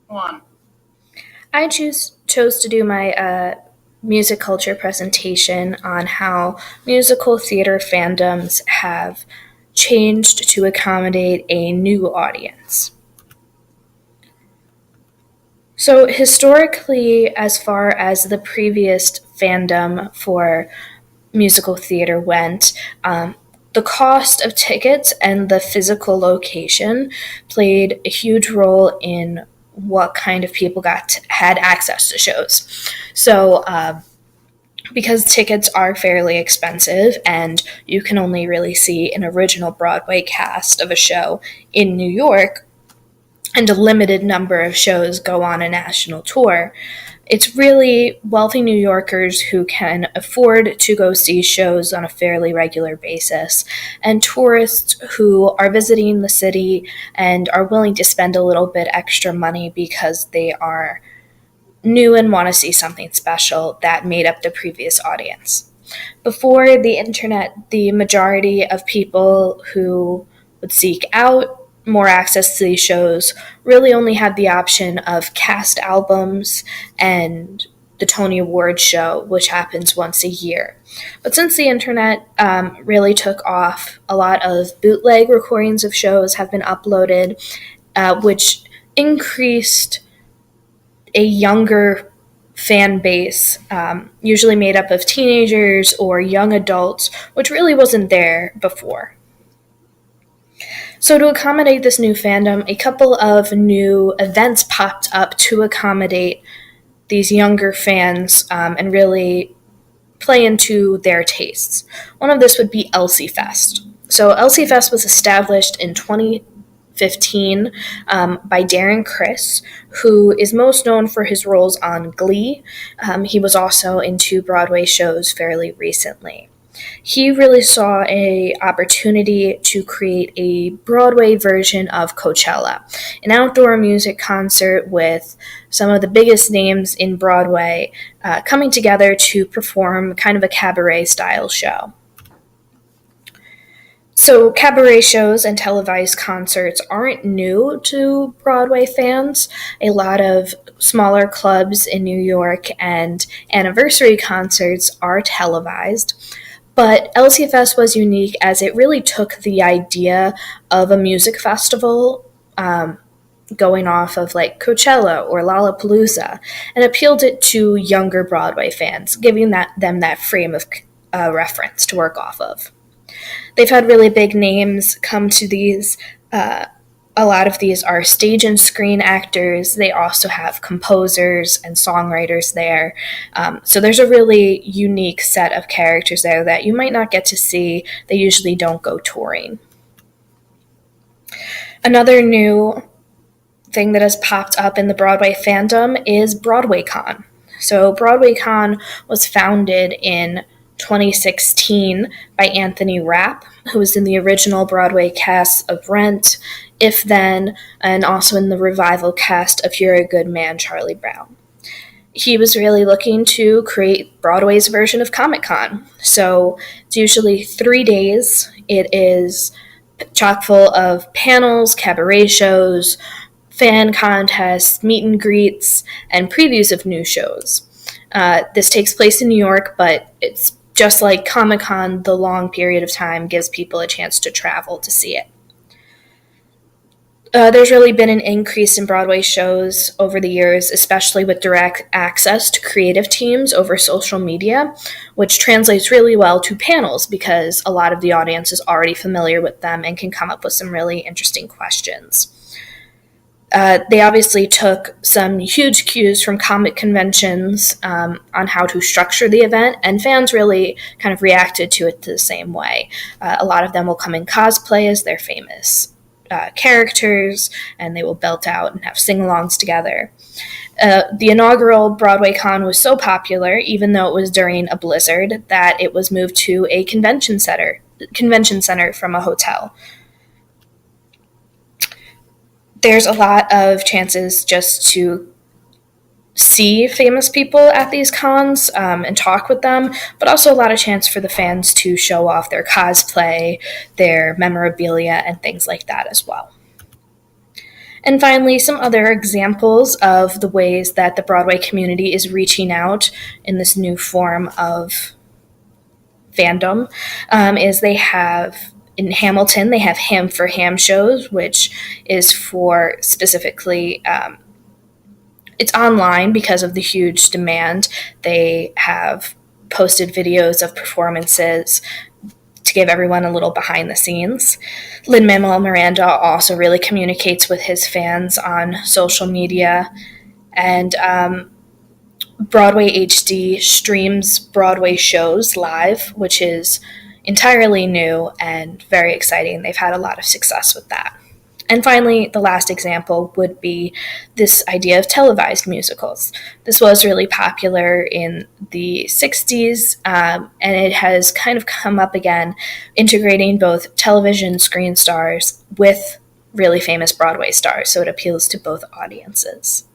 One. Chose to do my music culture presentation on how musical theater fandoms have changed to accommodate a new audience. So, historically, as far as the previous fandom for musical theater went, the cost of tickets and the physical location played a huge role in what kind of people had access to shows. So, because tickets are fairly expensive and you can only really see an original Broadway cast of a show in New York, and a limited number of shows go on a national tour, it's really wealthy New Yorkers who can afford to go see shows on a fairly regular basis, and tourists who are visiting the city and are willing to spend a little bit extra money because they are new and want to see something special that made up the previous audience. Before the internet, the majority of people who would seek out more access to these shows really only had the option of cast albums and the Tony Awards show, which happens once a year. But since the internet really took off, a lot of bootleg recordings of shows have been uploaded, which increased a younger fan base, usually made up of teenagers or young adults, which really wasn't there before. So, to accommodate this new fandom, a couple of new events popped up to accommodate these younger fans and really play into their tastes. One of this would be Elsie Fest. So, Elsie Fest was established in 2015 by Darren Criss, who is most known for his roles on Glee. He was also in two Broadway shows fairly recently. He really saw a opportunity to create a Broadway version of Coachella, an outdoor music concert with some of the biggest names in Broadway coming together to perform kind of a cabaret style show. So, cabaret shows and televised concerts aren't new to Broadway fans. A lot of smaller clubs in New York and anniversary concerts are televised. But LCFS was unique as it really took the idea of a music festival, going off of like Coachella or Lollapalooza, and appealed it to younger Broadway fans, giving them that frame of reference to work off of. They've had really big names come to these. A lot of these are stage and screen actors. They also have composers and songwriters there. So there's a really unique set of characters there that you might not get to see. They usually don't go touring. Another new thing that has popped up in the Broadway fandom is BroadwayCon. So BroadwayCon was founded in 2016 by Anthony Rapp, who was in the original Broadway cast of Rent, If Then, and also in the revival cast of You're a Good Man, Charlie Brown. He was really looking to create Broadway's version of Comic Con. So it's usually 3 days. It is chock full of panels, cabaret shows, fan contests, meet and greets, and previews of new shows. This takes place in New York, but it's just like Comic Con, the long period of time gives people a chance to travel to see it. There's really been an increase in Broadway shows over the years, especially with direct access to creative teams over social media, which translates really well to panels because a lot of the audience is already familiar with them and can come up with some really interesting questions. They obviously took some huge cues from comic conventions on how to structure the event, and fans really kind of reacted to it the same way. A lot of them will come in cosplay as their famous characters, and they will belt out and have sing-alongs together. The inaugural Broadway Con was so popular, even though it was during a blizzard, that it was moved to a convention center from a hotel. There's a lot of chances just to see famous people at these cons and talk with them, but also a lot of chance for the fans to show off their cosplay, their memorabilia, and things like that as well. And finally, some other examples of the ways that the Broadway community is reaching out in this new form of fandom is they have in Hamilton, they have Ham for Ham shows, which is for specifically, it's online because of the huge demand. They have posted videos of performances to give everyone a little behind the scenes. Lin Manuel Miranda also really communicates with his fans on social media, and Broadway HD streams Broadway shows live, which is entirely new and very exciting. They've had a lot of success with that. And finally, the last example would be this idea of televised musicals. This was really popular in the 60s, and it has kind of come up again, integrating both television screen stars with really famous Broadway stars, so it appeals to both audiences.